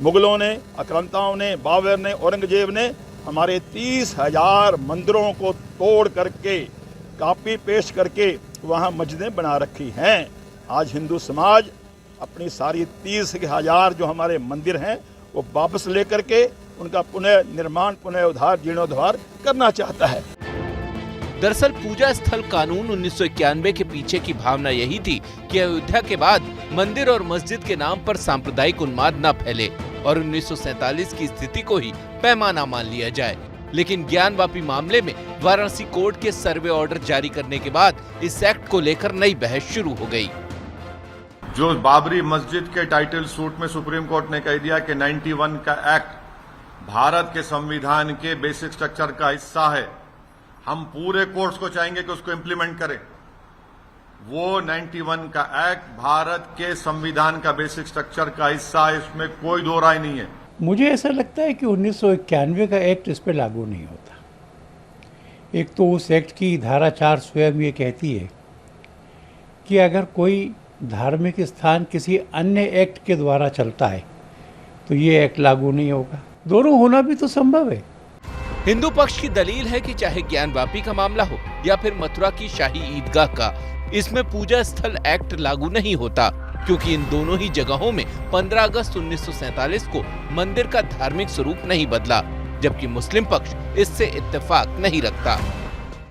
मुगलों ने, आक्रांताओं ने, बाबर ने, औरंगजेब ने हमारे 30,000 मंदिरों को तोड़ करके, कापी पेस्ट करके वहाँ मस्जिदें बना रखी हैं। आज हिंदू समाज अपनी सारी 30,000 जो हमारे मंदिर हैं वो वापस लेकर के उनका पुनः निर्माण, पुनः उद्धार, जीर्णोद्धार करना चाहता है। दरअसल पूजा स्थल कानून 1991 के पीछे की भावना यही थी कि अयोध्या के बाद मंदिर और मस्जिद के नाम पर सांप्रदायिक उन्माद न फैले और 1947 की स्थिति को ही पैमाना मान लिया जाए। लेकिन ज्ञानवापी मामले में वाराणसी कोर्ट के सर्वे ऑर्डर जारी करने के बाद इस एक्ट को लेकर नई बहस शुरू हो गई। जो बाबरी मस्जिद के टाइटल सूट में सुप्रीम कोर्ट ने कह दिया कि 91 का एक्ट भारत के संविधान के बेसिक स्ट्रक्चर का हिस्सा है, हम पूरे कोर्ट्स को चाहेंगे कि उसको इम्प्लीमेंट करें। वो 91 का एक्ट भारत के संविधान का बेसिक स्ट्रक्चर का हिस्सा है, इसमें कोई दो राय नहीं है। मुझे ऐसा लगता है कि 1991 का एक्ट इस पर लागू नहीं होता। एक तो उस एक्ट की धारा 4 स्वयं ये कहती है कि अगर कोई धार्मिक स्थान किसी अन्य एक्ट के द्वारा चलता है तो ये एक्ट लागू नहीं होगा। दोनों होना भी तो संभव है। हिंदू पक्ष की दलील है कि चाहे ज्ञानवापी का मामला हो या फिर मथुरा की शाही ईदगाह का, इसमें पूजा स्थल एक्ट लागू नहीं होता क्योंकि इन दोनों ही जगहों में 15 अगस्त 1947 को मंदिर का धार्मिक स्वरूप नहीं बदला, जबकि मुस्लिम पक्ष इससे इत्तेफाक नहीं रखता।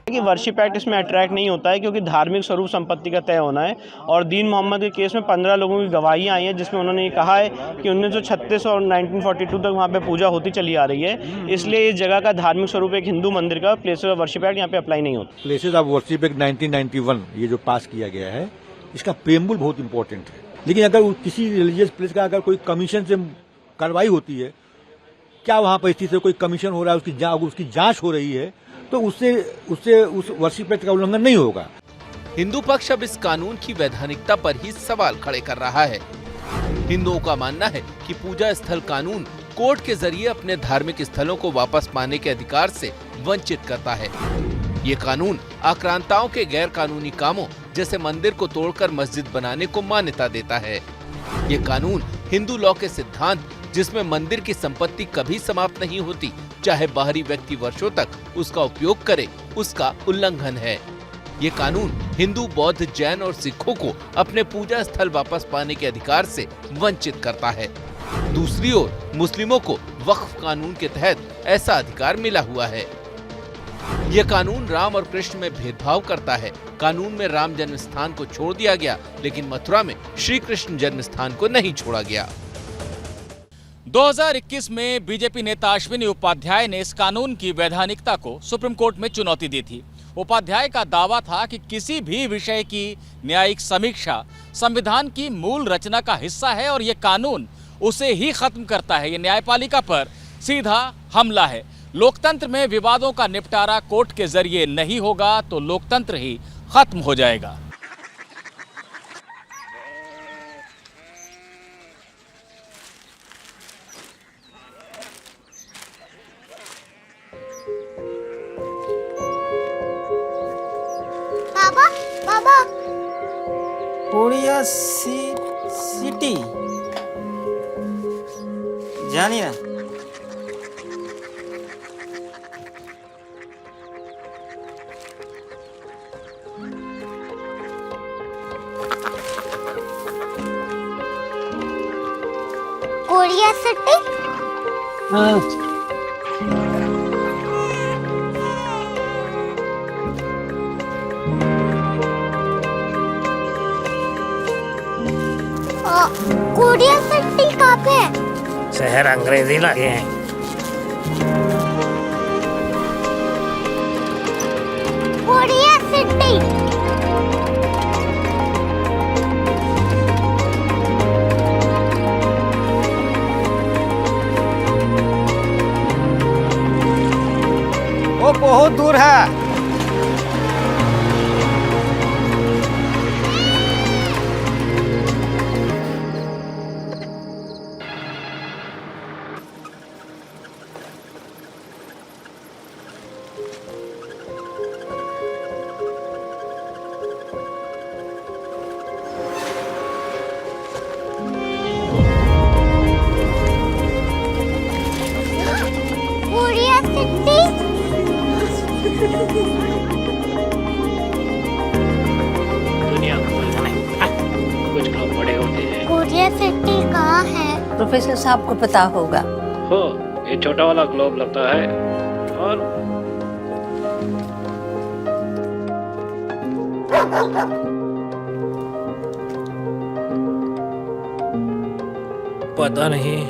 कि वर्शिप एक्ट इसमें अट्रैक्ट नहीं होता है क्योंकि धार्मिक स्वरूप संपत्ति का तय होना है और दीन मोहम्मद के केस में 15 लोगों की गवाहियां आई हैं जिसमें उन्होंने ये कहा है कि 1936 और 1942 तक वहाँ पे पूजा होती चली आ रही है, इसलिए इस जगह का धार्मिक स्वरूप एक हिंदू मंदिर का प्लेसेस ऑफ वर्शिप एक्ट यहाँ पे अप्लाई नहीं होता। प्लेसेस ऑफ वर्शिप एक्ट 1991 ये जो पास किया गया है, इसका प्रेम्बुल बहुत इंपॉर्टेंट है। लेकिन अगर किसी रिलीजियस प्लेस का अगर कोई कमीशन से कार्रवाई होती है, क्या वहाँ पर स्थिति से कोई कमीशन हो रहा है, उसकी जाँच हो रही है, तो उससे उस वर्शिप एक्ट का उल्लंघन नहीं होगा। हिंदू पक्ष अब इस कानून की वैधानिकता पर ही सवाल खड़े कर रहा है। हिंदुओं का मानना है कि पूजा स्थल कानून कोर्ट के जरिए अपने धार्मिक स्थलों को वापस पाने के अधिकार से वंचित करता है। ये कानून आक्रांताओं के गैर कानूनी कामों जैसे मंदिर को तोड़कर मस्जिद बनाने को मान्यता देता है। ये कानून हिंदू लॉ के सिद्धांत जिसमें मंदिर की संपत्ति कभी समाप्त नहीं होती, चाहे बाहरी व्यक्ति वर्षों तक उसका उपयोग करे, उसका उल्लंघन है। ये कानून हिंदू, बौद्ध, जैन और सिखों को अपने पूजा स्थल वापस पाने के अधिकार से वंचित करता है। दूसरी ओर मुस्लिमों को वक्फ कानून के तहत ऐसा अधिकार मिला हुआ है। यह कानून राम और कृष्ण में भेदभाव करता है। कानून में राम जन्म स्थान को छोड़ दिया गया, लेकिन मथुरा में श्री कृष्ण जन्म स्थान को नहीं छोड़ा गया। 2021 में बीजेपी नेता अश्विनी उपाध्याय ने इस कानून की वैधानिकता को सुप्रीम कोर्ट में चुनौती दी थी। उपाध्याय का दावा था कि किसी भी विषय की न्यायिक समीक्षा संविधान की मूल रचना का हिस्सा है और ये कानून उसे ही खत्म करता है। ये न्यायपालिका पर सीधा हमला है। लोकतंत्र में विवादों का निपटारा कोर्ट के जरिए नहीं होगा तो लोकतंत्र ही खत्म हो जाएगा। बाबा बाबा कोरिया सिटी जानिए ना। कोरिया सिटी कोरिया सिटी कहाँ पे है? शहर अंग्रेजी लगे हैं। कोरिया सिटी वो बहुत दूर है। दुनिया कुछ लोग बड़े होते हैं। कोरिया सिटी कहाँ है? प्रोफेसर साहब को पता होगा। हो, ये छोटा वाला ग्लोब लगता है और पता नहीं,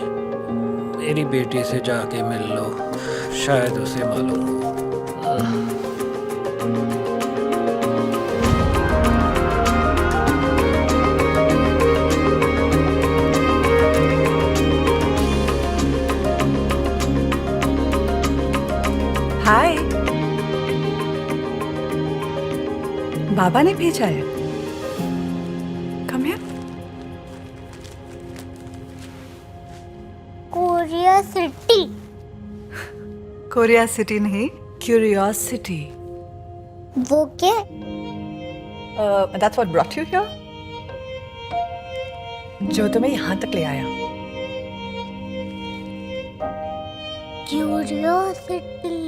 मेरी बेटी से जाके मिल लो, शायद उसे मालूम हो। हाय, बाबा ने भेजा है। Come here. Korea city. Korea city नहीं, क्यूरियोसिटी। वो क्या? That's what brought you here? जो तुम्हें यहाँ तक ले आया। क्यूरियोसिटी।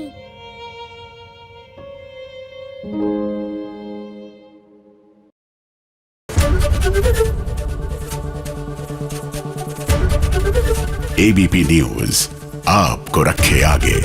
एबीपी न्यूज आपको रखे आगे।